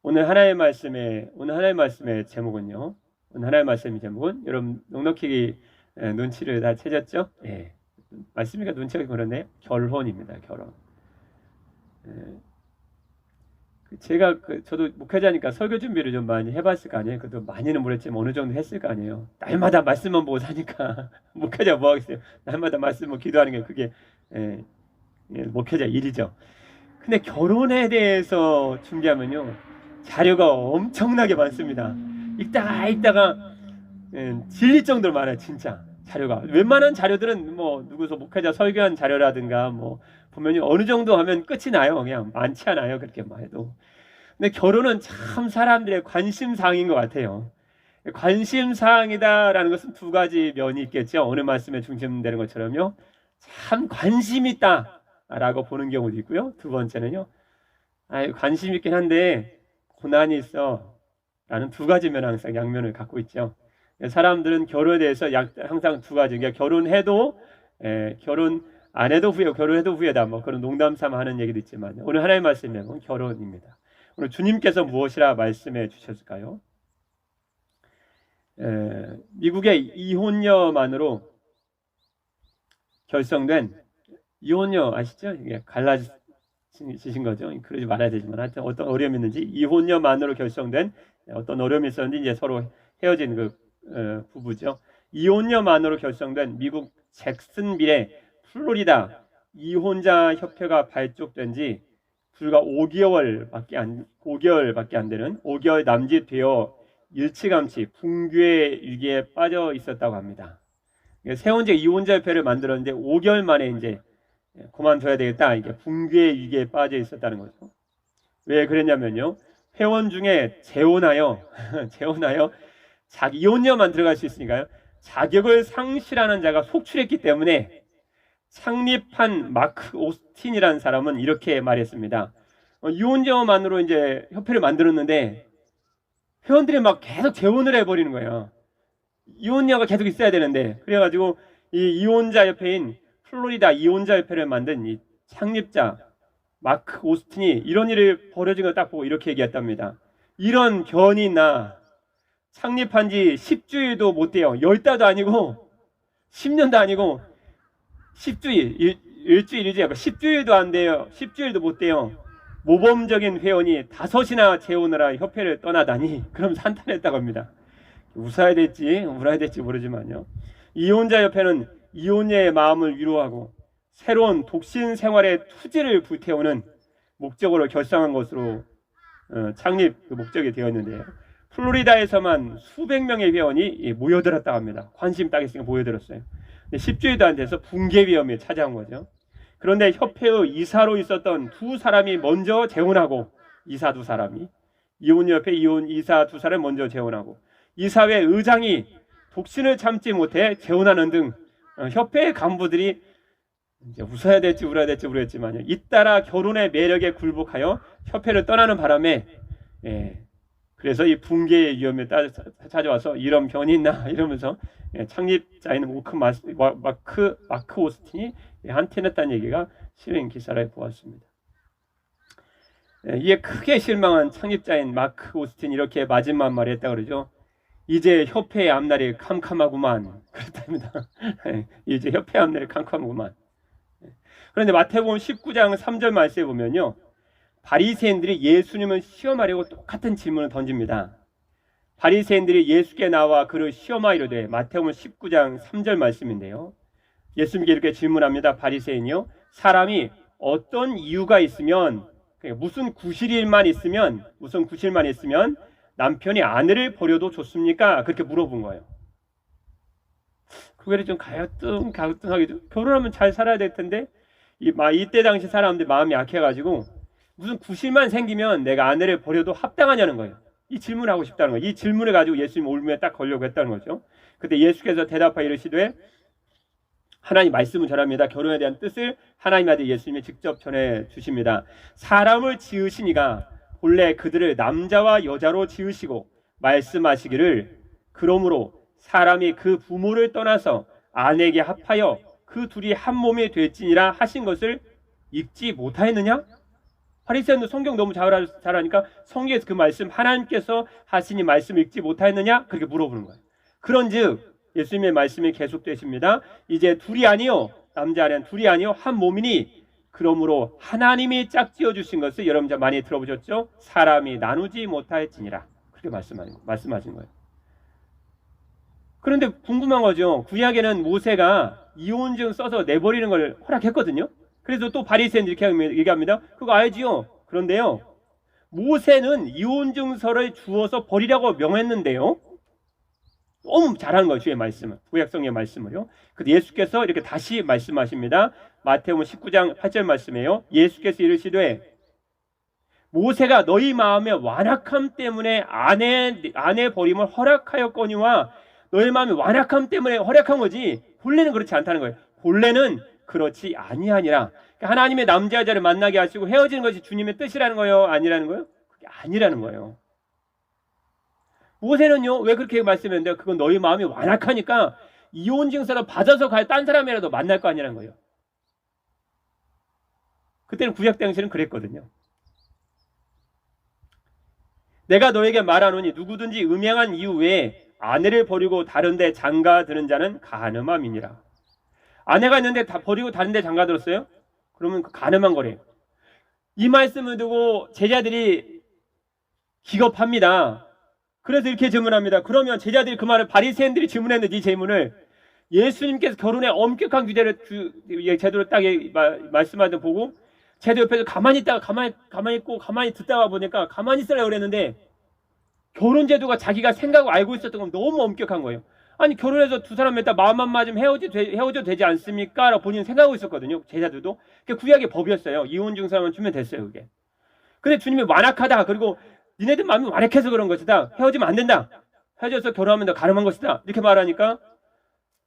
오늘 하나의 말씀의 제목은요. 오늘 하나의 말씀의 제목은 여러분 넉넉히 눈치를 다 채셨죠? 예. 말씀이니까 눈치가 그러네요. 결혼입니다. 결혼. 제가 저도 목회자니까 설교 준비를 좀 많이 해봤을 거 아니에요. 그래도 많이는 모르겠지만 어느 정도 했을 거 아니에요. 날마다 말씀만 보고 사니까 목회자 뭐 하겠어요. 날마다 말씀 뭐 기도하는 게 그게 목회자 일이죠. 근데 결혼에 대해서 준비하면요 자료가 엄청나게 많습니다. 읽다가 질릴 정도로 많아요. 진짜 자료가. 웬만한 자료들은 뭐 누구서 목회자 설교한 자료라든가 뭐 보면 어느 정도 하면 끝이 나요. 그냥 많지 않아요. 그렇게만 해도. 근데 결혼은 참 사람들의 관심사항인 것 같아요. 관심사항이다라는 것은 두 가지 면이 있겠죠. 오늘 말씀에 중심되는 것처럼요. 참 관심 있다라고 보는 경우도 있고요. 두 번째는요. 관심 있긴 한데 고난이 있어 라는 두 가지 면 항상 양면을 갖고 있죠. 사람들은 결혼에 대해서 항상 두 가지. 그러니까 결혼해도 결혼 안 해도 후회, 결혼해도 후회다. 뭐 그런 농담 삼아 하는 얘기도 있지만 오늘 하나의 말씀은 결혼입니다. 오늘 주님께서 무엇이라 말씀해 주셨을까요? 미국의 이혼녀만으로 결성된 이혼녀 아시죠? 이게 갈라지신 거죠. 그러지 말아야 되지만 하여튼 어떤 어려움이 있는지 이혼녀만으로 결성된 어떤 어려움이 있었는지 이제 서로 헤어진 부부죠. 이혼녀만으로 결성된 미국 잭슨빌의 플로리다 이혼자 협회가 발족된 지 불과 5개월밖에 안 되는 5개월 남짓 되어 일찌감치 붕괴의 위기에 빠져 있었다고 합니다. 세운 지 이혼자 협회를 만들었는데 5개월 만에 이제 그만둬야 되겠다. 이게 붕괴의 위기에 빠져 있었다는 거죠. 왜 그랬냐면요. 회원 중에 재혼하여 자기 이혼녀만 들어갈 수 있으니까요. 자격을 상실하는 자가 속출했기 때문에 창립한 마크 오스틴이라는 사람은 이렇게 말했습니다. 이혼녀만으로 이제 협회를 만들었는데 회원들이 막 계속 재혼을 해버리는 거예요. 이혼녀가 계속 있어야 되는데 그래가지고 이 이혼자 협회인 플로리다 이혼자 협회를 만든 이 창립자 마크 오스틴이 이런 일을 벌어진 걸 딱 보고 이렇게 얘기했답니다. 이런 견이 나 창립한 지 10주일도 못 돼요. 10달도 아니고 10년도 아니고 10주일, 일주일이지 10주일도 안 돼요. 10주일도 못 돼요. 모범적인 회원이 5이나 재혼을 협회를 떠나다니 그럼 산탄했다고 합니다. 웃어야 될지 울어야 될지 모르지만요. 이혼자 협회는 이혼녀의 마음을 위로하고 새로운 독신 생활의 투지를 불태우는 목적으로 결성한 것으로 창립 목적이 되었는데요. 플로리다에서만 수백 명의 회원이 모여들었다고 합니다. 관심 딱 있으니까 모여들었어요. 10주일도 안 돼서 붕괴 위험에 찾아온 거죠. 그런데 협회의 이사로 있었던 두 사람이 먼저 재혼하고 이사 두 사람이 이혼협회 이사 두 사람이 먼저 재혼하고 이사회 의장이 독신을 참지 못해 재혼하는 등 협회의 간부들이 이제 웃어야 될지 울어야 될지 모르겠지만요. 잇따라 결혼의 매력에 굴복하여 협회를 떠나는 바람에 그래서 이 붕괴의 위험에 찾아와서 이런 변이 있나 이러면서 창립자인 마크 오스틴이 한탄했다는 얘기가 실린 기사를 보았습니다. 이에 크게 실망한 창립자인 마크 오스틴이 이렇게 마지막 말을 했다고 그러죠. 이제 협회의 앞날이 캄캄하구만 그랬답니다. 이제 협회의 앞날이 캄캄하구만. 그런데 마태복음 19장 3절 말씀에 보면요. 바리새인들이 예수님을 시험하려고 똑같은 질문을 던집니다. 바리새인들이 예수께 나와 그를 시험하이로되 마태복음 19장 3절 말씀인데요. 예수님께 이렇게 질문합니다. 바리새인이요. 사람이 어떤 이유가 있으면 무슨 구실만 있으면 남편이 아내를 버려도 좋습니까? 그렇게 물어본 거예요. 그게 좀 가뜩하게 결혼하면 잘 살아야 될 텐데 이때 당시 사람들 마음이 약해가지고 무슨 구실만 생기면 내가 아내를 버려도 합당하냐는 거예요. 이 질문을 하고 싶다는 거예요. 이 질문을 가지고 예수님 올무에 딱 걸려고 했다는 거죠. 그때 예수께서 대답하여 이르시되 하나님 말씀을 전합니다. 결혼에 대한 뜻을 하나님 아들 예수님이 직접 전해 주십니다. 사람을 지으신 이가 본래 그들을 남자와 여자로 지으시고 말씀하시기를 그러므로 사람이 그 부모를 떠나서 아내에게 합하여 그 둘이 한 몸이 될지니라 하신 것을 읽지 못하였느냐? 바리새인도 성경 너무 잘 아니까 성경에서 그 말씀 하나님께서 하시니 말씀 읽지 못하였느냐 그렇게 물어보는 거예요. 그런즉 예수님의 말씀이 계속되십니다. 이제 둘이 아니요 남자 아니면 둘이 아니요 한 몸이니 그러므로 하나님이 짝지어 주신 것을 여러분 많이 들어보셨죠? 사람이 나누지 못하였지니라 그렇게 말씀하신 거예요. 그런데 궁금한 거죠. 구약에는 모세가 이혼증 써서 내버리는 걸 허락했거든요. 그래서 또 바리새인 이렇게 얘기합니다. 그거 알지요? 그런데요, 모세는 이혼증서를 주어서 버리라고 명했는데요. 너무 잘하는 거예요. 주의 말씀을, 구약성의 말씀을요. 그래서 예수께서 이렇게 다시 말씀하십니다. 마태복음 19장 8절 말씀이에요. 예수께서 이르시되 모세가 너희 마음의 완악함 때문에 아내 버림을 허락하였거니와 너희 마음의 완악함 때문에 허락한 거지 본래는 그렇지 않다는 거예요. 본래는 그렇지 아니하니라. 그러니까 하나님의 남자 여자를 만나게 하시고 헤어지는 것이 주님의 뜻이라는 거예요? 아니라는 거예요? 그게 아니라는 거예요. 모세는요 왜 그렇게 말씀했는데 그건 너희 마음이 완악하니까 이혼 증서를 받아서 딴 사람이라도 만날 거 아니라는 거예요. 그때는 구약 당시에는 그랬거든요. 내가 너에게 말하노니 누구든지 음행한 이후에 아내를 버리고 다른 데 장가드는 자는 간음함이니라. 아내가 있는데 다 버리고 다른 데 장가들었어요? 그러면 그 간음한 거래요. 이 말씀을 두고 제자들이 기겁합니다. 그래서 이렇게 질문합니다. 그러면 제자들이 그 말을 바리새인들이 질문했는데 이 질문을 예수님께서 결혼에 엄격한 규제를 제대로 딱 말씀하던 보고 제도 옆에서 가만히 있다가 가만히 있고 가만히 듣다가 보니까 가만히 있으라고 그랬는데 결혼 제도가 자기가 생각하고 알고 있었던 건 너무 엄격한 거예요. 아니 결혼해서 두 사람 맺다 마음 안 맞으면 헤어져도 되지 않습니까? 라고 본인은 생각하고 있었거든요. 제자들도. 그게 구약의 법이었어요. 이혼 증서만 주면 됐어요. 그게. 근데 주님이 완악하다. 그리고 니네들 마음이 완악해서 그런 것이다. 헤어지면 안 된다. 헤어져서 결혼하면 더 가늠한 것이다. 이렇게 말하니까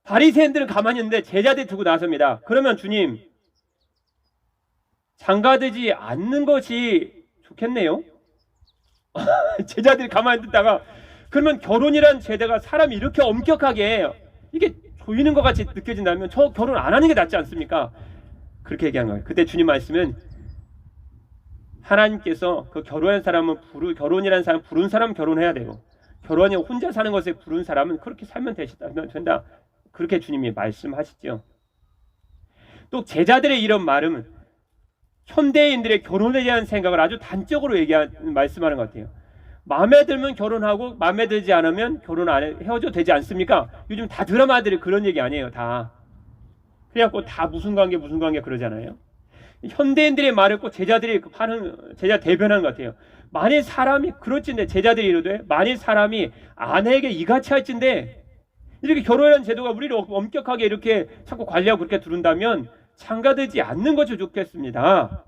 바리새인들은 가만히 있는데 제자들이 두고 나섭니다. 그러면 주님 장가되지 않는 것이 좋겠네요. 제자들이 가만히 듣다가 그러면 결혼이란 제도가 사람이 이렇게 엄격하게 이게 조이는 것 같이 느껴진다면 저 결혼 안 하는 게 낫지 않습니까? 그렇게 얘기한 거예요. 그때 주님 말씀은 하나님께서 그 결혼한 사람은 결혼이라는 사람 부른 사람 결혼해야 되고 결혼이 혼자 사는 것에 부른 사람은 그렇게 살면 된다. 그렇게 주님이 말씀하시죠. 또 제자들의 이런 말은 현대인들의 결혼에 대한 생각을 아주 단적으로 말씀하는 것 같아요. 마음에 들면 결혼하고 마음에 들지 않으면 결혼 안 해, 헤어져도 되지 않습니까? 요즘 다 드라마들이 그런 얘기 아니에요. 다. 그래갖고 다 무슨 관계 그러잖아요. 현대인들의 말을 꼭 제자들이 제자 대변하는 것 같아요. 만일 사람이 그렇지인데 제자들이 이러되 만일 사람이 아내에게 이같이 할진데 이렇게 결혼이라는 제도가 우리를 엄격하게 이렇게 자꾸 관리하고 그렇게 두른다면 장가되지 않는 것이 좋겠습니다.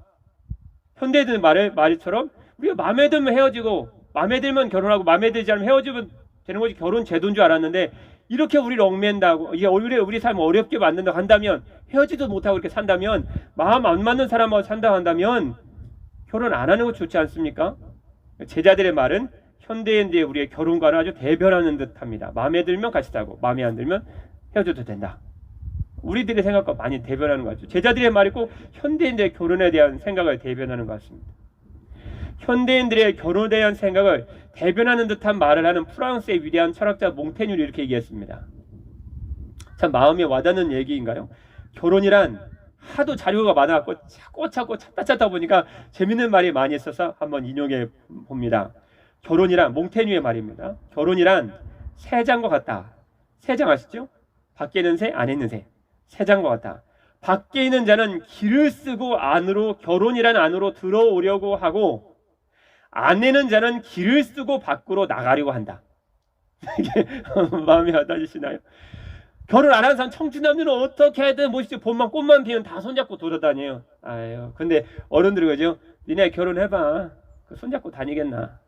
현대인들 말처럼 우리가 마음에 들면 헤어지고 마음에 들면 결혼하고 마음에 들지 않으면 헤어지면 되는 것이 결혼 제도인 줄 알았는데 이렇게 우리를 얽맨다고 이게 우리 삶을 어렵게 만든다고 한다면 헤어지도 못하고 이렇게 산다면 마음 안 맞는 사람하고 산다고 한다면 결혼 안 하는 것 좋지 않습니까? 제자들의 말은 현대인들의 우리의 결혼과는 아주 대변하는 듯합니다. 마음에 들면 같이 살고 마음에 안 들면 헤어져도 된다. 우리들의 생각과 많이 대변하는 것 같죠. 제자들의 말이 꼭 현대인들의 결혼에 대한 생각을 대변하는 것 같습니다. 현대인들의 결혼에 대한 생각을 대변하는 듯한 말을 하는 프랑스의 위대한 철학자 몽테뉴를 이렇게 얘기했습니다. 참 마음에 와닿는 얘기인가요? 결혼이란 하도 자료가 많아갖고 찾고 찾다 보니까 재밌는 말이 많이 있어서 한번 인용해 봅니다. 결혼이란 몽테뉴의 말입니다. 결혼이란 새 장과 같다. 새 장 아시죠? 밖에 있는 새, 안에 있는 새. 새 장과 같다. 밖에 있는 자는 길을 쓰고 결혼이란 안으로 들어오려고 하고 안에 있는 자는 길을 쓰고 밖으로 나가려고 한다. 이게 마음이 와닿으시나요? 결혼 안 한 사람 청춘남녀는 어떻게든 뭐지 꽃만 피면 다 손잡고 돌아다녀요. 아유, 근데 어른들이 그러죠. 니네 결혼해봐. 그 손잡고 다니겠나.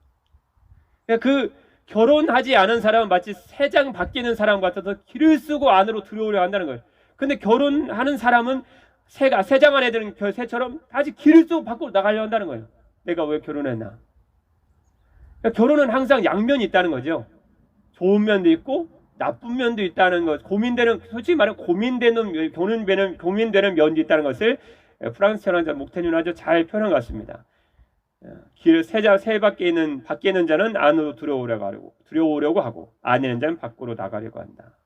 그 결혼하지 않은 사람은 마치 새 장 밖에 있는 사람 같아서 길을 쓰고 안으로 들어오려 한다는 거예요. 근데 결혼하는 사람은 새 장 안에 드는 새처럼 아직 길을 쓰고 밖으로 나가려 한다는 거예요. 내가 왜 결혼했나. 그러니까 결혼은 항상 양면이 있다는 거죠. 좋은 면도 있고 나쁜 면도 있다는 것. 솔직히 말하면 고민되는 면도 있다는 것을 프랑스 철학자 몽테뉴는 아주 잘 표현한 것 같습니다. 세 밖에 있는 자는 안으로 들어오려고 하고 안에 있는 자는 밖으로 나가려고 한다.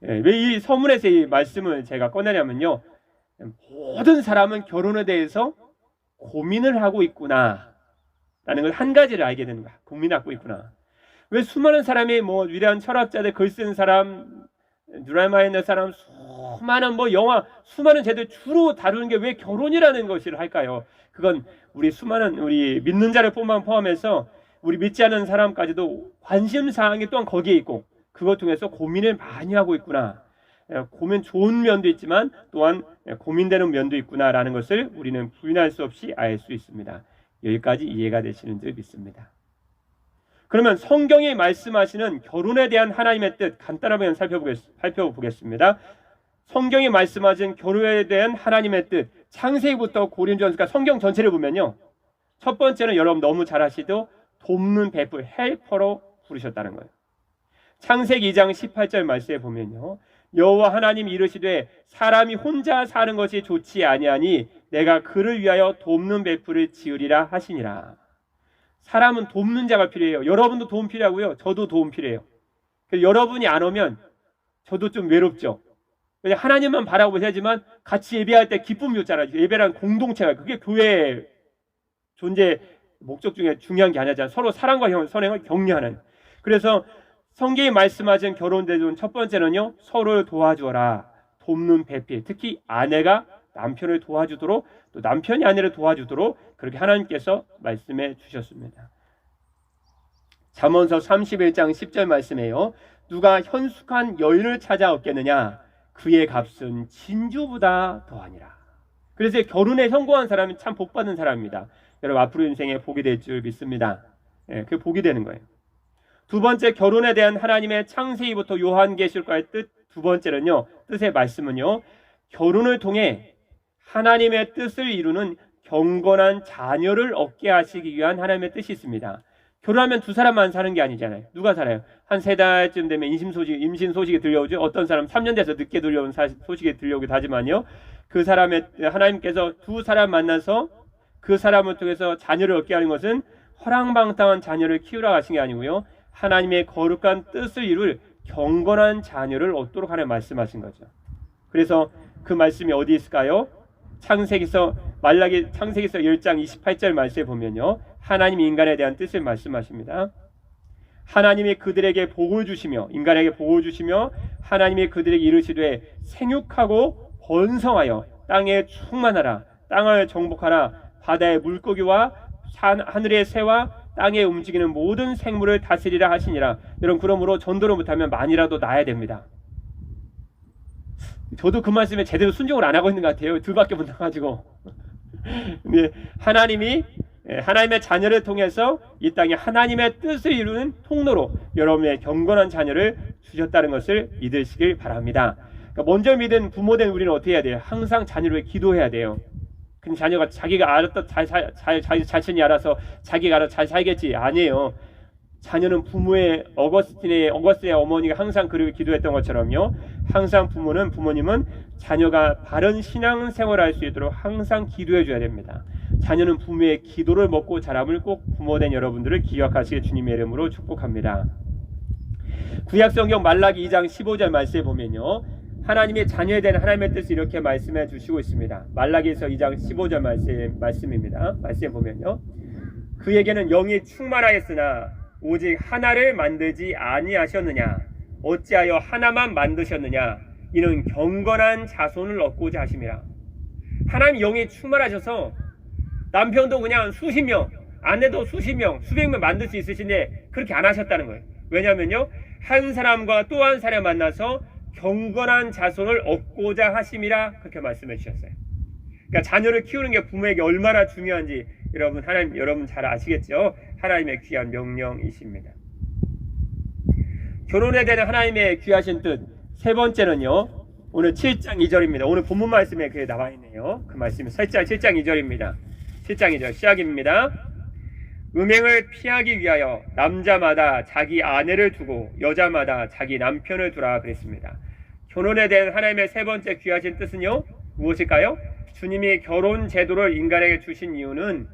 왜 이 서문에서 이 말씀을 제가 꺼내냐면요, 모든 사람은 결혼에 대해서 고민을 하고 있구나 라는 걸 한 가지를 알게 되는 거야. 고민하고 있구나. 왜 수많은 사람이 위대한 철학자들, 글 쓴 사람, 드라마에 있는 사람, 수많은 영화, 수많은 제들 주로 다루는 게 왜 결혼이라는 것을 할까요? 그건 우리 수많은 우리 믿는 자를 포함해서 우리 믿지 않은 사람까지도 관심 사항이 또한 거기에 있고, 그것 통해서 고민을 많이 하고 있구나. 고민 좋은 면도 있지만 또한 고민되는 면도 있구나라는 것을 우리는 부인할 수 없이 알 수 있습니다. 여기까지 이해가 되시는 줄 믿습니다. 그러면 성경이 말씀하시는 결혼에 대한 하나님의 뜻 간단하게 살펴보겠습니다. 성경이 말씀하신 결혼에 대한 하나님의 뜻, 창세기부터 고린도전서까지 성경 전체를 보면요, 첫 번째는 여러분 너무 잘 아시도 돕는 베풀, 헬퍼로 부르셨다는 거예요. 창세기 2장 18절 말씀에 보면요, 여호와 하나님이 이르시되 사람이 혼자 사는 것이 좋지 아니하니 내가 그를 위하여 돕는 베풀을 지으리라 하시니라. 사람은 돕는 자가 필요해요. 여러분도 도움 필요하고요, 저도 도움 필요해요. 여러분이 안 오면 저도 좀 외롭죠. 하나님만 바라보셔야지만 같이 예배할 때 기쁨이 줬잖아요. 예배란 공동체가, 그게 교회의 존재 목적 중에 중요한 게 아니잖아요. 서로 사랑과 선행을 격려하는. 그래서 성경이 말씀하신 결혼 대전 첫 번째는요, 서로를 도와주어라. 돕는 배필. 특히 아내가 남편을 도와주도록, 또 남편이 아내를 도와주도록 그렇게 하나님께서 말씀해 주셨습니다. 잠언서 31장 10절 말씀에요, 누가 현숙한 여인을 찾아 얻겠느냐, 그의 값은 진주보다 더하니라. 그래서 결혼에 성공한 사람은 참 복받은 사람입니다. 여러분 앞으로 인생에 복이 될 줄 믿습니다. 그 복이 되는 거예요. 두 번째, 결혼에 대한 하나님의 창세기부터 요한계시록과의 뜻, 두 번째는요, 뜻의 말씀은요, 결혼을 통해 하나님의 뜻을 이루는 경건한 자녀를 얻게 하시기 위한 하나님의 뜻이 있습니다. 결혼하면 두 사람만 사는 게 아니잖아요. 누가 살아요? 한 3달쯤 되면 임신 소식이 들려오죠. 어떤 사람 3년 돼서 늦게 들려온 소식이 들려오기도 하지만요, 그 사람의 하나님께서 두 사람 만나서 그 사람을 통해서 자녀를 얻게 하는 것은 허랑방탕한 자녀를 키우라 하신 게 아니고요, 하나님의 거룩한 뜻을 이룰 경건한 자녀를 얻도록 하는 말씀하신 거죠. 그래서 그 말씀이 어디 있을까요? 창세기서 10장 28절 말씀에 보면요, 하나님이 인간에 대한 뜻을 말씀하십니다. 하나님이 그들에게 복을 주시며, 인간에게 복을 주시며, 하나님이 그들에게 이르시되 생육하고 번성하여 땅에 충만하라, 땅을 정복하라, 바다의 물고기와 하늘의 새와 땅에 움직이는 모든 생물을 다스리라 하시니라. 여러분, 그러므로 전도를 못하면 많이라도 낳아야 됩니다. 저도 그 말씀에 제대로 순종을 안 하고 있는 것 같아요. 둘밖에 못 나가지고. 근데 하나님의 자녀를 통해서 이 땅에 하나님의 뜻을 이루는 통로로 여러분의 경건한 자녀를 주셨다는 것을 믿으시길 바랍니다. 그러니까 먼저 믿은 부모된 우리는 어떻게 해야 돼요? 항상 자녀를 위해 기도해야 돼요. 근데 자녀가 자기가 알았다 자신이 알아서 자기가 알아서 잘 살겠지, 아니에요. 자녀는 부모의 어거스틴의 어머니가 항상 그렇게 기도했던 것처럼요, 항상 부모님은 자녀가 바른 신앙생활을 할 수 있도록 항상 기도해 줘야 됩니다. 자녀는 부모의 기도를 먹고 자람을 꼭 부모된 여러분들을 기억하시길 주님의 이름으로 축복합니다. 구약성경 말라기 2장 15절 말씀에 보면요, 하나님의 자녀에 대한 하나님의 뜻을 이렇게 말씀해 주시고 있습니다. 말라기에서 2장 15절 말씀입니다. 말씀에 보면요, 그에게는 영이 충만하였으나 오직 하나를 만들지 아니하셨느냐, 어찌하여 하나만 만드셨느냐, 이는 경건한 자손을 얻고자 하심이라. 하나님 영이 충만하셔서 남편도 그냥 수십 명, 아내도 수십 명, 수백 명 만들 수 있으신데 그렇게 안 하셨다는 거예요. 왜냐하면요, 한 사람과 또 한 사람 만나서 경건한 자손을 얻고자 하심이라, 그렇게 말씀해 주셨어요. 그러니까 자녀를 키우는 게 부모에게 얼마나 중요한지 여러분 잘 아시겠죠? 하나님의 귀한 명령이십니다. 결혼에 대한 하나님의 귀하신 뜻, 세 번째는요, 오늘 7장 2절입니다. 오늘 본문 말씀에 그게 나와 있네요. 그 말씀이 7장 2절입니다. 7장 2절 시작입니다. 음행을 피하기 위하여 남자마다 자기 아내를 두고 여자마다 자기 남편을 두라 그랬습니다. 결혼에 대한 하나님의 세 번째 귀하신 뜻은요, 무엇일까요? 주님이 결혼 제도를 인간에게 주신 이유는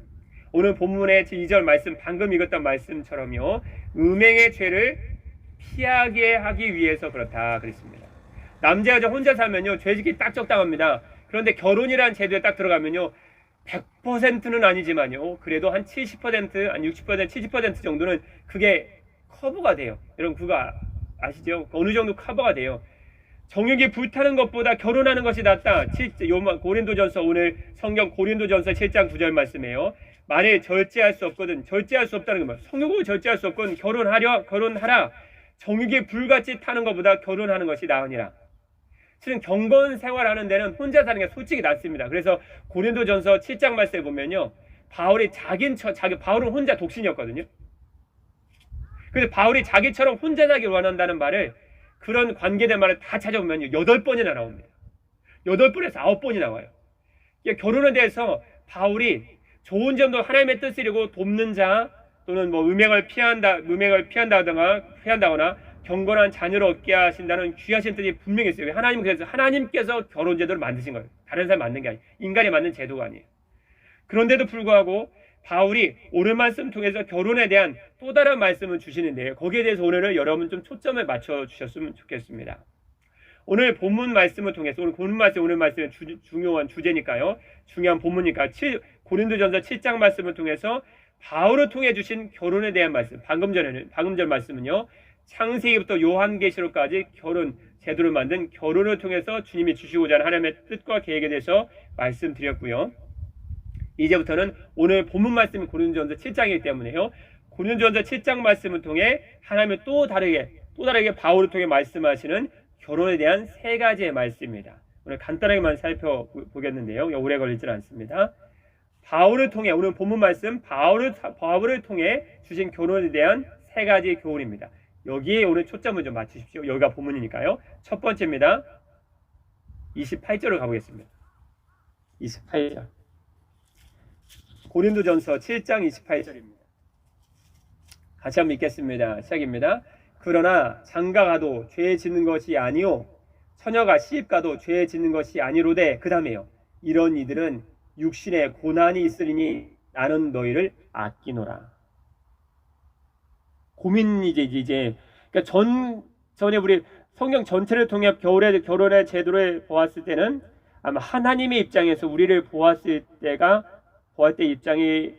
오늘 본문의 2절 말씀, 방금 읽었던 말씀처럼요, 음행의 죄를 피하게 하기 위해서 그렇다 그랬습니다. 남자가 혼자 살면요, 죄짓기 딱 적당합니다. 그런데 결혼이라는 제도에 딱 들어가면요, 100%는 아니지만요, 그래도 한 70%, 한 60%, 70% 정도는 그게 커버가 돼요. 여러분 그거 아시죠? 어느 정도 커버가 돼요. 정욕이 불타는 것보다 결혼하는 것이 낫다. 고린도전서, 오늘 성경 고린도전서 7장 9절 말씀이에요. 만일 절제할 수 없거든, 절제할 수 없다는 건 성욕을 절제할 수 없거든 결혼하라. 정욕이 불같이 타는 것보다 결혼하는 것이 나으니라. 실은 경건 생활하는 데는 혼자 사는 게 솔직히 낫습니다. 그래서 고린도전서 7장 말씀에 보면요, 바울이 바울은 혼자 독신이었거든요. 그래서 바울이 자기처럼 혼자 살기를 원한다는 말을, 그런 관계된 말을 다 찾아보면요, 8번이나 나옵니다. 8번에서 9번이 나와요. 결혼에 대해서 바울이 좋은 점도 하나님의 뜻을 이루고 돕는 자, 또는 뭐 음행을 피한다거나 경건한 자녀를 얻게 하신다는 귀하신 뜻이 분명히 있어요. 하나님께서 결혼 제도를 만드신 거예요. 다른 사람 만든 게 아니에요. 인간이 만든 제도가 아니에요. 그런데도 불구하고 바울이 오늘 말씀 통해서 결혼에 대한 또 다른 말씀을 주시는데요, 거기에 대해서 오늘은 여러분 좀 초점을 맞춰 주셨으면 좋겠습니다. 오늘 본문 말씀을 통해서, 오늘 말씀은 중요한 주제니까요, 중요한 본문이니까 고린도전서 7장 말씀을 통해서 바울을 통해 주신 결혼에 대한 말씀, 방금 전 말씀은요, 창세기부터 요한계시록까지 결혼 제도를 만든 결혼을 통해서 주님이 주시고자 하는 하나님의 뜻과 계획에 대해서 말씀드렸고요. 이제부터는 오늘 본문 말씀이 고린도전서 7장이기 때문에요, 고린도전서 7장 말씀을 통해 하나님이 또 다르게 바울을 통해 말씀하시는 결혼에 대한 3가지의 말씀입니다. 오늘 간단하게만 살펴보겠는데요, 오래 걸리지는 않습니다. 바울을 통해, 오늘 본문 말씀 바울을 통해 주신 결혼에 대한 3가지 교훈입니다. 여기에 오늘 초점을 좀 맞추십시오. 여기가 본문이니까요. 첫 번째입니다. 28절을 가보겠습니다. 28절. 고린도전서 7장 28절입니다. 같이 한번 읽겠습니다. 시작입니다. 그러나 장가가도 죄 짓는 것이 아니요, 처녀가 시집가도 죄 짓는 것이 아니로되, 그 다음에요, 이런 이들은 육신에 고난이 있으리니 나는 너희를 아끼노라. 고민이지. 그러니까 전에 우리 성경 전체를 통해 결혼의 제도를 보았을 때는 아마 하나님의 입장에서 우리를 보았을 때 입장이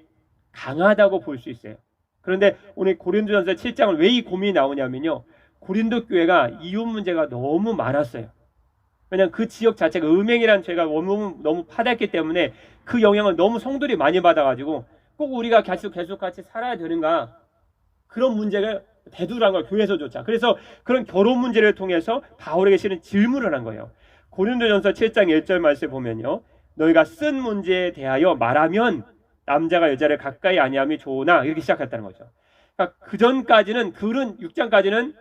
강하다고 볼 수 있어요. 그런데 오늘 고린도전서 7장은 왜 이 고민이 나오냐면요, 고린도 교회가 이혼 문제가 너무 많았어요. 왜냐하면 그 지역 자체가 음행이라는 죄가 너무 파다했기 때문에 그 영향을 너무 성도들이 많이 받아가지고 꼭 우리가 계속 같이 살아야 되는가, 그런 문제가 대두를 한 거예요, 교회에서조차. 그래서 그런 결혼 문제를 통해서 바울에게 실은 질문을 한 거예요. 고린도전서 7장 1절 말씀을 보면요, 너희가 쓴 문제에 대하여 말하면 남자가 여자를 가까이 아니함이 좋으나, 이렇게 시작했다는 거죠. 그러니까 그 전까지는, 그런 6장까지는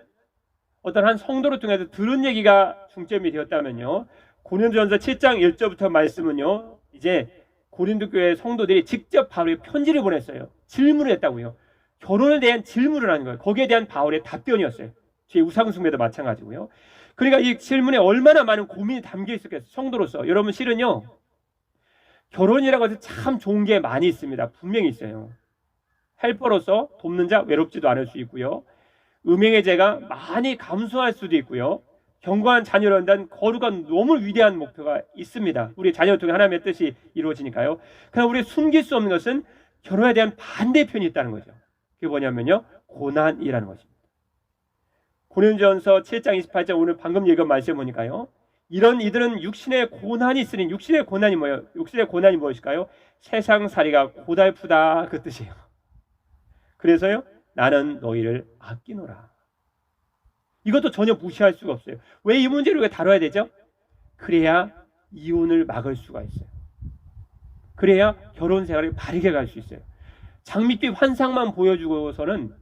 어떤 한 성도를 통해서 들은 얘기가 중점이 되었다면요, 고린도전서 7장 1절부터 말씀은요, 이제 고린도 교회 성도들이 직접 바울에게 편지를 보냈어요. 질문을 했다고요. 결혼에 대한 질문을 하는 거예요. 거기에 대한 바울의 답변이었어요. 제 우상숭배도 마찬가지고요. 그러니까 이 질문에 얼마나 많은 고민이 담겨 있었겠어요, 성도로서. 여러분 실은요, 결혼이라고 해서 참 좋은 게 많이 있습니다. 분명히 있어요. 헬퍼로서 돕는 자 외롭지도 않을 수 있고요, 음행의 죄가 많이 감소할 수도 있고요, 견고한 자녀를 얻는 거룩한 너무 위대한 목표가 있습니다. 우리 자녀를 통해 하나님의 뜻이 이루어지니까요. 그러나 우리 숨길 수 없는 것은 결혼에 대한 반대편이 있다는 거죠. 그게 뭐냐면요, 고난이라는 것입니다. 고린도전서 7장 28절, 오늘 방금 읽은 말씀 보니까요, 이런 이들은 육신의 고난이 있으니, 육신의 고난이 뭐예요? 육신의 고난이 무엇일까요? 세상살이가 고달프다, 그 뜻이에요. 그래서요, 나는 너희를 아끼노라. 이것도 전혀 무시할 수가 없어요. 왜 이 문제를 왜 다뤄야 되죠? 그래야 이혼을 막을 수가 있어요. 그래야 결혼 생활이 바르게 갈 수 있어요. 장밋빛 환상만 보여주고서는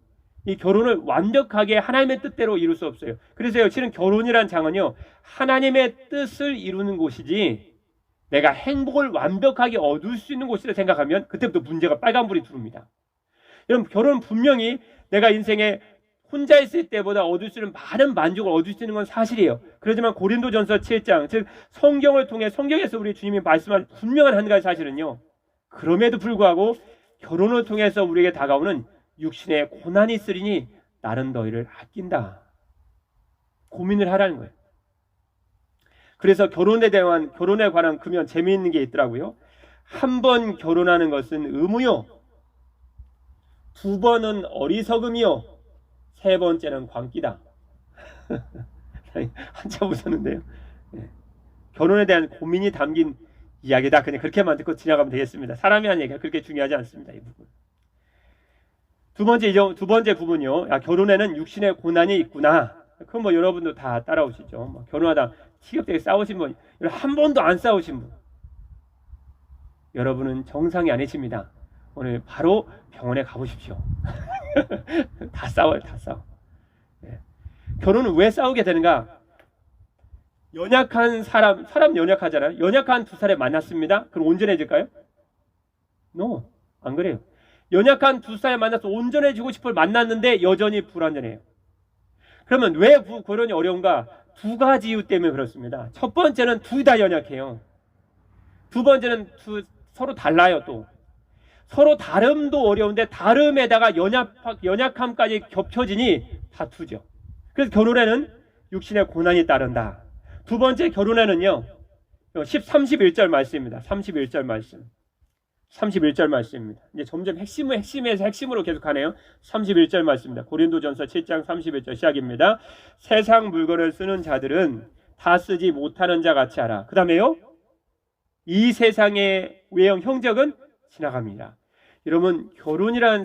이 결혼을 완벽하게 하나님의 뜻대로 이룰 수 없어요. 그래서 실은 결혼이란 장은요, 하나님의 뜻을 이루는 곳이지 내가 행복을 완벽하게 얻을 수 있는 곳이라 생각하면 그때부터 문제가 빨간불이 들어옵니다. 여러분, 결혼은 분명히 내가 인생에 혼자 있을 때보다 얻을 수 있는 많은 만족을 얻을 수 있는 건 사실이에요. 그렇지만 고린도전서 7장, 즉 성경을 통해, 성경에서 우리 주님이 말씀한 분명한 한 가지 사실은요, 그럼에도 불구하고 결혼을 통해서 우리에게 다가오는 육신의 고난이 있으리니 나는 너희를 아낀다. 고민을 하라는 거예요. 그래서 결혼에 관한 그면 재미있는 게 있더라고요. 한 번 결혼하는 것은 의무요, 두 번은 어리석음이요, 세 번째는 광기다. 한참 웃었는데요. 네. 결혼에 대한 고민이 담긴 이야기다. 그냥 그렇게만 듣고 지나가면 되겠습니다. 사람이 한 얘기가 그렇게 중요하지 않습니다. 이 부분. 두 번째 부분이요. 결혼에는 육신의 고난이 있구나. 그건 뭐 여러분도 다 따라오시죠. 뭐 결혼하다 티격태격 싸우신 분, 한 번도 안 싸우신 분, 여러분은 정상이 아니십니다. 오늘 바로 병원에 가보십시오. 다 싸워요, 다 싸워. 네. 결혼은 왜 싸우게 되는가? 연약한 사람 연약하잖아요. 연약한 두 사람이 만났습니다. 그럼 온전해질까요? No, 안 그래요. 연약한 두 사람이 만나서 온전해지고 싶어 만났는데 여전히 불완전해요. 그러면 왜 결혼이 어려운가? 두 가지 이유 때문에 그렇습니다. 첫 번째는 둘 다 연약해요. 두 번째는 서로 달라요. 또 서로 다름도 어려운데 다름에다가 연약함까지 겹쳐지니 다투죠. 그래서 결혼에는 육신의 고난이 따른다. 두 번째, 결혼에는요 31절 말씀입니다. 31절 말씀입니다. 이제 점점 핵심에서 핵심으로 계속 가네요. 31절 말씀입니다. 고린도전서 7장 31절 시작입니다. 세상 물건을 쓰는 자들은 다 쓰지 못하는 자 같이 하라. 그 다음에요, 이 세상의 외형 형적은 지나갑니다. 여러분, 결혼이라는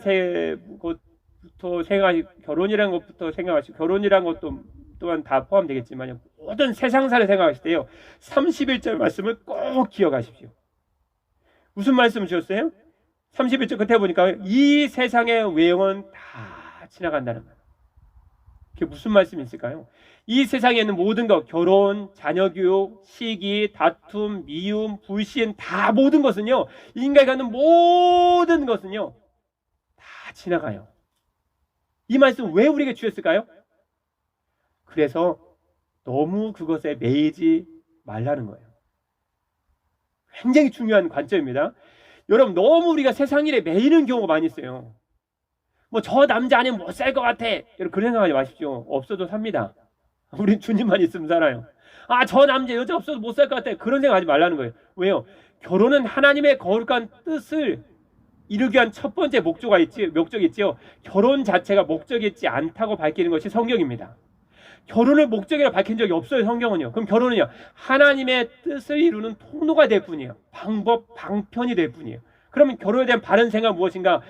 것부터 생각하시고, 결혼이라는 것도 또한 다 포함되겠지만 모든 세상사를 생각하실 때요 31절 말씀을 꼭 기억하십시오. 무슨 말씀을 주셨어요? 31절 끝에 보니까 이 세상의 외형은 다 지나간다는 거예요. 그게 무슨 말씀이 있을까요? 이 세상에 있는 모든 것, 결혼, 자녀교육, 시기, 다툼, 미움, 불신, 다 모든 것은요, 인간이 갖는 모든 것은요 다 지나가요. 이 말씀 왜 우리에게 주셨을까요? 그래서 너무 그것에 매이지 말라는 거예요. 굉장히 중요한 관점입니다. 여러분, 너무 우리가 세상 일에 매이는 경우가 많이 있어요. 뭐 저 남자 아니면 못 살 것 같아. 여러분, 그런 생각하지 마십시오. 없어도 삽니다. 우린 주님만 있으면 살아요. 저 남자 여자 없어도 못 살 것 같아. 그런 생각하지 말라는 거예요. 왜요? 결혼은 하나님의 거룩한 뜻을 이루기 위한 첫 번째 목적이 있지요. 결혼 자체가 목적이 있지 않다고 밝히는 것이 성경입니다. 결혼을 목적이라 밝힌 적이 없어요, 성경은요. 그럼 결혼은요, 하나님의 뜻을 이루는 통로가 될 뿐이에요. 방편이 될 뿐이에요. 그러면 결혼에 대한 바른 생각은 무엇인가?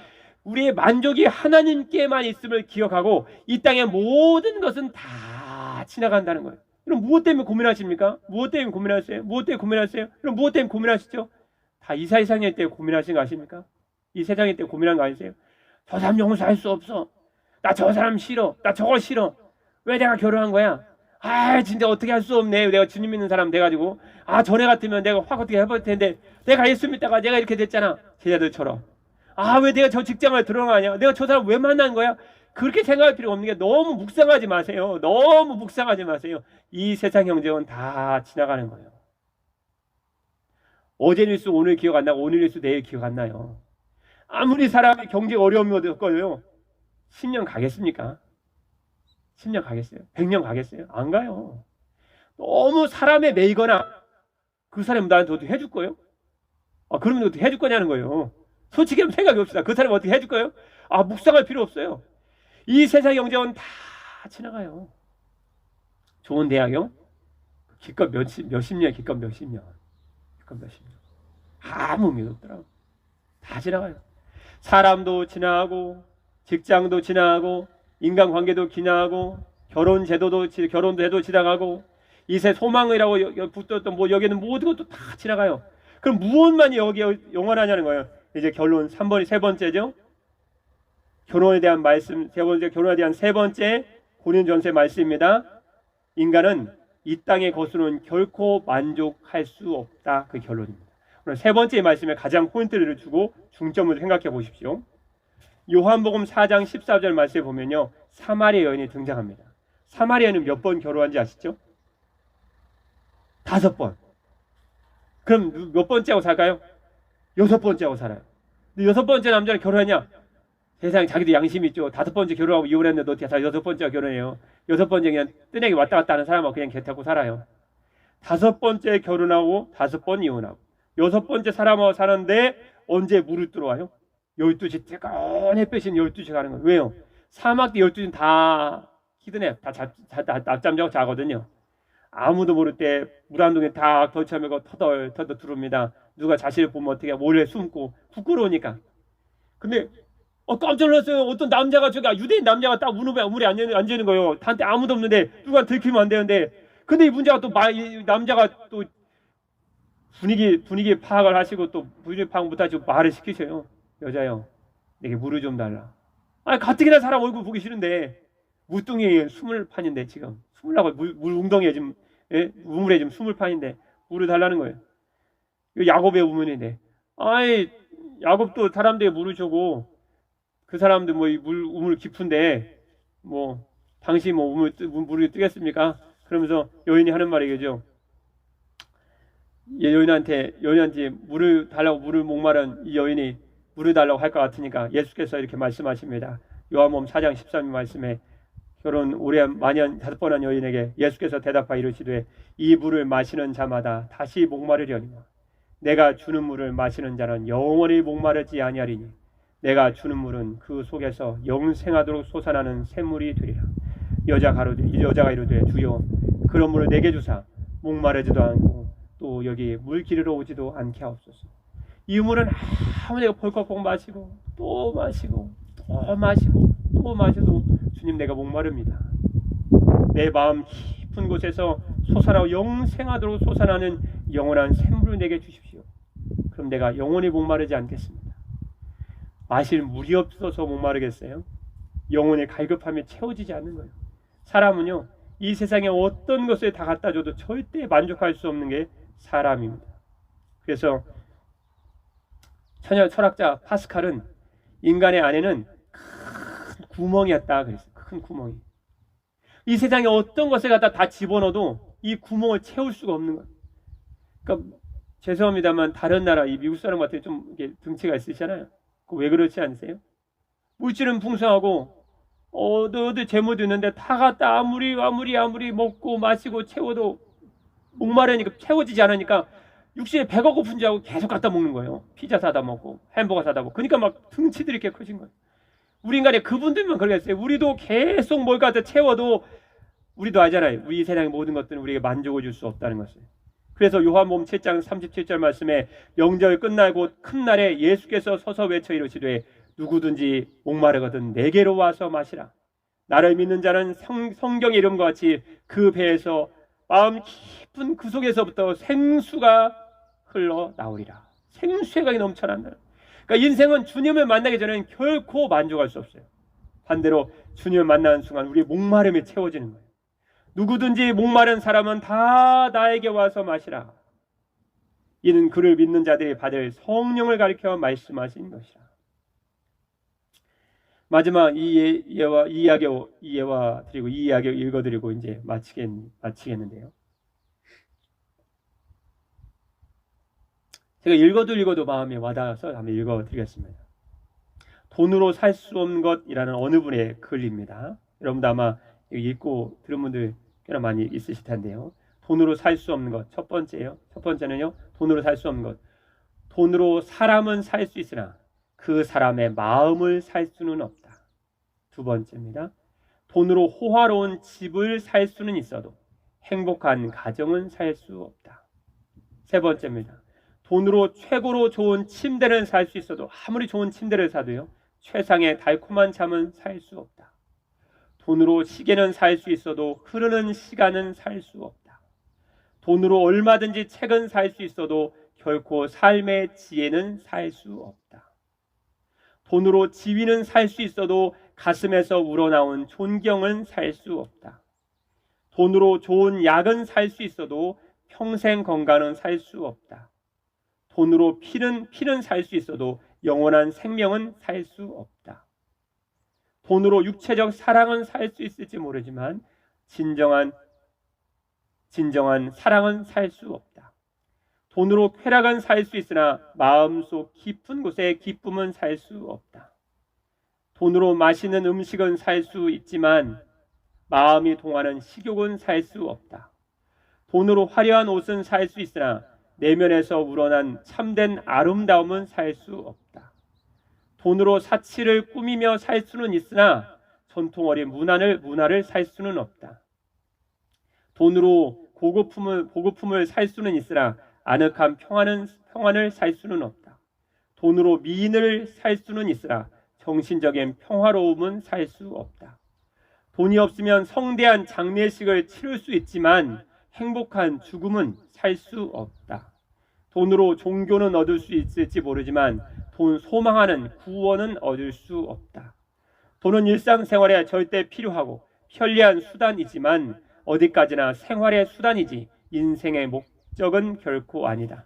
우리의 만족이 하나님께만 있음을 기억하고 이 땅의 모든 것은 다 지나간다는 거예요. 그럼 무엇 때문에 고민하십니까? 무엇 때문에 고민하세요? 그럼 무엇 때문에 고민하시죠? 다 이 세상일 때 고민하신 거 아십니까? 이 세상일 때 고민한 거 아니세요? 저 사람 용서할 수 없어. 나 저 사람 싫어. 나 저거 싫어. 왜 내가 결혼한 거야? 진짜 어떻게 할 수 없네. 내가 주님 믿는 사람 돼가지고 전에 같으면 내가 확 어떻게 해볼 텐데 내가 예수 믿다가 내가 이렇게 됐잖아. 제자들처럼. 왜 내가 저 직장을 들어가냐? 내가 저 사람 왜 만난 거야? 그렇게 생각할 필요가 없는 게 너무 묵상하지 마세요. 이 세상 형제는 다 지나가는 거예요. 어제 뉴스 오늘 기억 안 나고 오늘 뉴스 내일 기억 안 나요. 아무리 사람이 경제 어려움이 얻었거든요. 10년 가겠습니까? 10년 가겠어요? 100년 가겠어요? 안 가요. 너무 사람에 매이거나 그 사람이 나한테 어떻게 해줄 거예요? 그러면 어떻게 해줄 거냐는 거예요. 솔직히 한번 생각해 봅시다. 그 사람이 어떻게 해줄 거예요? 묵상할 필요 없어요. 이 세상 영재는 다 지나가요. 좋은 대학이요? 기껏 몇십 년. 아무 의미 없더라고. 다 지나가요. 사람도 지나가고 직장도 지나가고 인간관계도 지나가고 결혼도 지나가고 이세 소망이라고 붙었던 여기는 모든 것도 다 지나가요. 그럼 무엇만이 여기에 영원하냐는 거예요. 이제 결론 세 번째죠. 결혼에 대한 말씀 결혼에 대한 세 번째 고린도전서의 말씀입니다. 인간은 이 땅의 것으로는 결코 만족할 수 없다. 그 결론입니다. 오늘 세 번째 말씀에 가장 포인트를 주고 중점을 생각해 보십시오. 요한복음 4장 14절 말씀에 보면요, 사마리아 여인이 등장합니다. 사마리아 여인은 몇 번 결혼한지 아시죠? 5번. 그럼 몇 번째하고 살까요? 6번째하고 살아요. 근데 6번째 남자는 결혼했냐? 세상에 자기도 양심이 있죠. 5번째 결혼하고 이혼했는데 너 어떻게 6번째가 결혼해요? 6번째 그냥 뜨내기 왔다 갔다 하는 사람하고 그냥 곁하고 살아요. 5번째 결혼하고 5번 이혼하고 6번째 사람하고 사는데 언제 물을 들어와요? 12시 뜨거운 햇볕인 12시 가는 거예요. 왜요? 사막 때 12시는 다 히든해. 다 낮잠 자고 자거든요. 아무도 모를 때 물 한 동에 다 덜쳐매고 터덜 들어옵니다. 누가 자신을 보면 어떻게 몰래 숨고 부끄러우니까. 근데 깜짝 놀랐어요. 어떤 남자가 저기 유대인 남자가 딱 우물에 앉는 거예요. 한테 아무도 없는데 누가 들키면 안 되는데. 근데 이 문제가 또 이 남자가 또 분위기 파악을 하시고 또 분위기 파악 못하시고 말을 시키셔요. 여자요, 내게 물을 좀 달라. 아니 가뜩이나 사람 얼굴 보기 싫은데 무뚱이 숨을 판인데 지금 숨으려고 물 웅덩이에 지금 우물에 지금 숨을 판인데 물을 달라는 거예요. 야곱의 우물인데, 아이 야곱도 사람들에게 물을 주고 그 사람들 뭐 우물 깊은데 뭐 당신 뭐 물을 뜨겠습니까? 그러면서 여인이 하는 말이 이거죠. 여인한테 물을 달라고 물을 목마른 이 여인이 물을 달라고 할 것 같으니까 예수께서 이렇게 말씀하십니다. 요한복음 4장 13절 말씀에 결혼 오래 만년 5번 한 여인에게 예수께서 대답하여 이르시되 이 물을 마시는 자마다 다시 목마르려니와 내가 주는 물을 마시는 자는 영원히 목마르지 아니하리니 내가 주는 물은 그 속에서 영생하도록 솟아나는 샘물이 되리라. 여자가 이르되 주여 그런 물을 내게 주사 목마르지도 않고 또 여기 물 기르러 오지도 않게 하옵소서. 이 물은 아무 내가 벌컥 마시고 또 마시고 또 마시고 또 마셔도 주님 내가 목마릅니다. 내 마음 깊은 곳에서 솟아나고 영생하도록 솟아나는 영원한 샘물을 내게 주십시오. 그럼 내가 영원히 목마르지 않겠습니다. 마실 물이 없어서 목마르겠어요? 영혼의 갈급함에 채워지지 않는 거예요. 사람은요, 이 세상에 어떤 것을 다 갖다 줘도 절대 만족할 수 없는 게 사람입니다. 그래서 철학자 파스칼은 인간의 안에는 큰 구멍이었다 그랬어요. 큰 구멍이. 이 세상에 어떤 것을 갖다 다 집어넣어도 이 구멍을 채울 수가 없는 거예요. 그러니까 죄송합니다만 다른 나라 이 미국 사람 같은 좀 이렇게 등치가 있으시잖아요. 왜 그렇지 않으세요? 물질은 풍성하고 어디 재물도 있는데 다 갖다 아무리 먹고 마시고 채워도 목마르니까 채워지지 않으니까 육신에 배가 고픈지 알고 계속 갖다 먹는 거예요. 피자 사다 먹고 햄버거 사다 먹고. 그러니까 막 등치들이 이렇게 커진 거예요. 우리 인간에 그분들만 그러겠어요. 우리도 계속 뭘 갖다 채워도 우리도 알잖아요. 우리 세상의 모든 것들은 우리에게 만족을 줄 수 없다는 것을. 그래서 요한복음 7장 37절 말씀에 명절 끝나고 큰 날에 예수께서 서서 외쳐 이르시되 누구든지 목마르거든 내게로 와서 마시라. 나를 믿는 자는 성경의 이름과 같이 그 배에서 마음 깊은 그 속에서부터 생수가 흘러나오리라. 생수가 넘쳐난다. 그러니까 인생은 주님을 만나기 전에는 결코 만족할 수 없어요. 반대로 주님을 만나는 순간 우리의 목마름이 채워지는 거예요. 누구든지 목마른 사람은 다 나에게 와서 마시라. 이는 그를 믿는 자들이 받을 성령을 가리켜 말씀하신 것이라. 마지막 이 예와 드리고 이 이야기 읽어드리고 이제 마치겠는데요. 제가 읽어도 마음에 와닿아서 한번 읽어드리겠습니다. 돈으로 살 수 없는 것이라는 어느 분의 글입니다. 여러분도 아마 읽고 들은 분들 꽤나 많이 있으실 텐데요. 돈으로 살 수 없는 것. 첫 번째는요. 돈으로 살 수 없는 것. 돈으로 사람은 살 수 있으나 그 사람의 마음을 살 수는 없다. 두 번째입니다. 돈으로 호화로운 집을 살 수는 있어도 행복한 가정은 살 수 없다. 세 번째입니다. 돈으로 최고로 좋은 침대는 살 수 있어도 아무리 좋은 침대를 사도요. 최상의 달콤한 잠은 살 수 없다. 돈으로 시계는 살 수 있어도 흐르는 시간은 살 수 없다. 돈으로 얼마든지 책은 살 수 있어도 결코 삶의 지혜는 살 수 없다. 돈으로 지위는 살 수 있어도 가슴에서 우러나온 존경은 살 수 없다. 돈으로 좋은 약은 살 수 있어도 평생 건강은 살 수 없다. 돈으로 피는 살 수 있어도 영원한 생명은 살 수 없다. 돈으로 육체적 사랑은 살 수 있을지 모르지만 진정한 사랑은 살 수 없다. 돈으로 쾌락은 살 수 있으나 마음속 깊은 곳에 기쁨은 살 수 없다. 돈으로 맛있는 음식은 살 수 있지만 마음이 동하는 식욕은 살 수 없다. 돈으로 화려한 옷은 살 수 있으나 내면에서 우러난 참된 아름다움은 살 수 없다. 돈으로 사치를 꾸미며 살 수는 있으나 전통 어린 문화를 살 수는 없다. 돈으로 보급품을 살 수는 있으나 아늑한 평안을 살 수는 없다. 돈으로 미인을 살 수는 있으나 정신적인 평화로움은 살 수 없다. 돈이 없으면 성대한 장례식을 치를 수 있지만 행복한 죽음은 살 수 없다. 돈으로 종교는 얻을 수 있을지 모르지만 소망하는 구원은 얻을 수 없다. 돈은 일상생활에 절대 필요하고 편리한 수단이지만 어디까지나 생활의 수단이지 인생의 목적은 결코 아니다.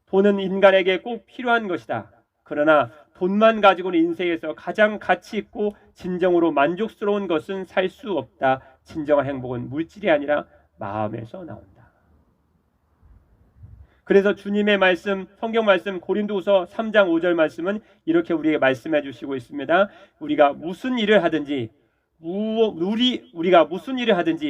돈은 인간에게 꼭 필요한 것이다. 그러나 돈만 가지고는 인생에서 가장 가치 있고 진정으로 만족스러운 것은 살 수 없다. 진정한 행복은 물질이 아니라 마음에서 나온다. 그래서 주님의 말씀, 성경 말씀 고린도후서 3장 5절 말씀은 이렇게 우리에게 말씀해 주시고 있습니다. 우리가 무슨 일을 하든지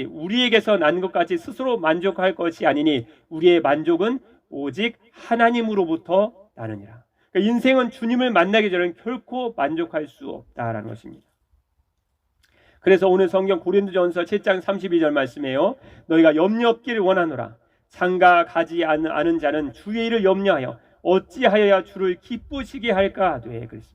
우리에게서 난 것까지 스스로 만족할 것이 아니니 우리의 만족은 오직 하나님으로부터 나느니라. 그러니까 인생은 주님을 만나기 전에는 결코 만족할 수 없다라는 것입니다. 그래서 오늘 성경 고린도전서 7장 32절 말씀이에요. 너희가 염려 없기를 원하노라. 장가 가지 않은 자는 주의 일을 염려하여 어찌하여야 주를 기쁘시게 할까 하되 그랬습니다.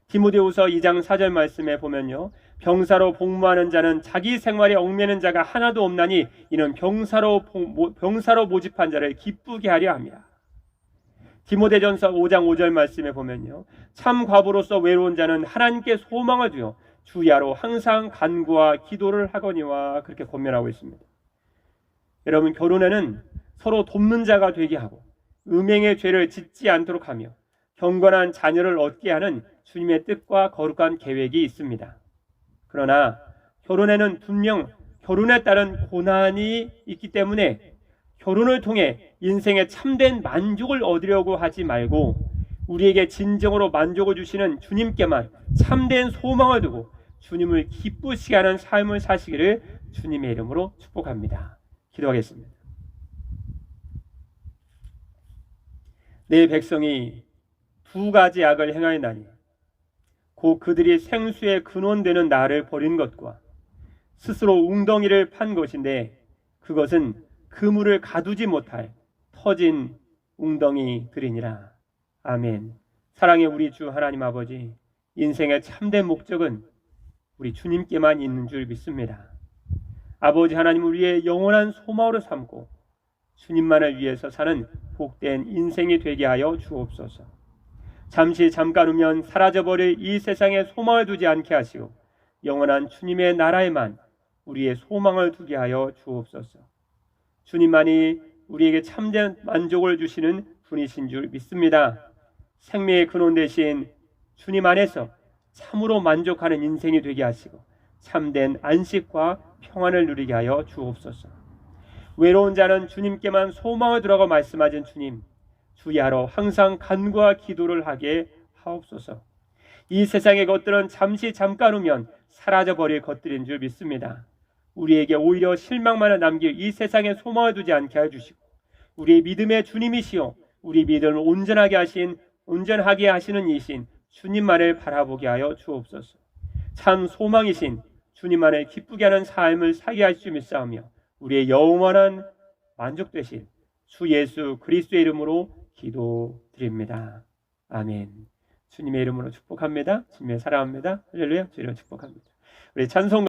디모데후서 2장 4절 말씀에 보면요. 병사로 복무하는 자는 자기 생활에 얽매는 자가 하나도 없나니 이는 병사로 모집한 자를 기쁘게 하려 함이라. 디모데전서 5장 5절 말씀에 보면요. 참 과부로서 외로운 자는 하나님께 소망을 두어 주야로 항상 간구와 기도를 하거니와 그렇게 권면하고 있습니다. 여러분, 결혼에는 서로 돕는 자가 되게 하고 음행의 죄를 짓지 않도록 하며 경건한 자녀를 얻게 하는 주님의 뜻과 거룩한 계획이 있습니다. 그러나 결혼에는 분명 결혼에 따른 고난이 있기 때문에 결혼을 통해 인생의 참된 만족을 얻으려고 하지 말고 우리에게 진정으로 만족을 주시는 주님께만 참된 소망을 두고 주님을 기쁘시게 하는 삶을 사시기를 주님의 이름으로 축복합니다. 기도하겠습니다. 내 백성이 두 가지 악을 행하였나니 곧 그들이 생수의 근원되는 나를 버린 것과 스스로 웅덩이를 판 것인데 그것은 그물을 가두지 못할 터진 웅덩이들이니라. 아멘. 사랑의 우리 주 하나님 아버지, 인생의 참된 목적은 우리 주님께만 있는 줄 믿습니다. 아버지 하나님, 우리의 영원한 소망으로 삼고 주님만을 위해서 사는 복된 인생이 되게 하여 주옵소서. 잠깐 후면 사라져버릴 이 세상에 소망을 두지 않게 하시고 영원한 주님의 나라에만 우리의 소망을 두게 하여 주옵소서. 주님만이 우리에게 참된 만족을 주시는 분이신 줄 믿습니다. 생명의 근원 되신 주님 안에서 참으로 만족하는 인생이 되게 하시고 참된 안식과 평안을 누리게 하여 주옵소서. 외로운 자는 주님께만 소망을 두라고 말씀하신 주님, 주야로 항상 간구와 기도를 하게 하옵소서. 이 세상의 것들은 잠깐 후면 사라져버릴 것들인 줄 믿습니다. 우리에게 오히려 실망만을 남길 이 세상에 소망을 두지 않게 해주시고 우리의 믿음의 주님이시요 우리 믿음을 온전하게 하시는 이신 주님만을 바라보게 하여 주옵소서. 참 소망이신 주님만을 기쁘게 하는 삶을 살게 하시며 믿사오며 우리의 영원한 만족되신 주 예수 그리스도의 이름으로 기도드립니다. 아멘. 주님의 이름으로 축복합니다. 주님의 사랑합니다. 할렐루야. 주님을 축복합니다. 우리 찬송